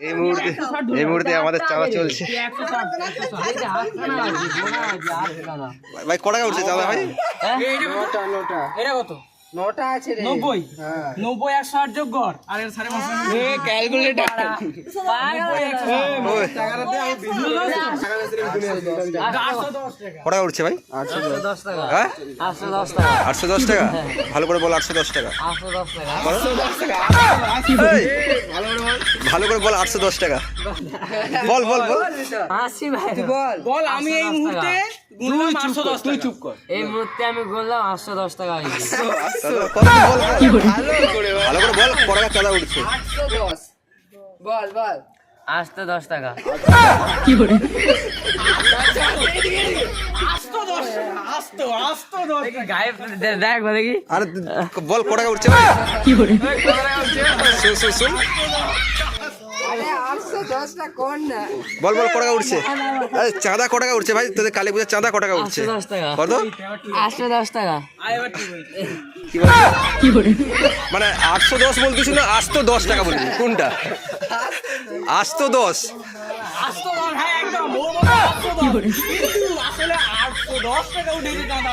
এই মুহূর্তে আমাদের চাঁদা চলছে। ভাই ক টাকা উঠছে চাঁদা ভাই? এটা কত? 9টা আছে রে। 90 90 160 যোগ কর আর এর 5.5 এ ক্যালকুলেটর ক টাকা উঠছে ভাই? 810 টাকা। হ্যাঁ 810 টাকা। 810 টাকা। ভালো করে বল 810 টাকা। 810 টাকা। ভালো করে বল 810 টাকা। বল বল বল। আসি ভাই বল আমি এই মুহূর্তে গুনলাম 810 তুই চুপ কর। এই মুহূর্তে আমি বললাম 810 টাকা। ভালো করে বল ক টাকা চাঁদা উঠছে? 810 বল বল 810 টাকা। 810 গায়ে দেখ দেখি। আরে বল ক টাকা উঠছে ভাই? শুন শুন শুন আরে 810 টা কোন না বল বল ক টাকা উঠছে? আরে চাঁদা ক টাকা উঠছে ভাই? তোদের কালী পূজার চাঁদা ক টাকা উঠছে? 810 টাকা। কত? 810 টাকা। কি বলছিস? মানে 810 বলতিস না 810 টাকা বলবি? কোনটা? 810 হ্যাঁ একদম ওর মতো 810 আসলে 810 টাকা উঠেছে দাদা।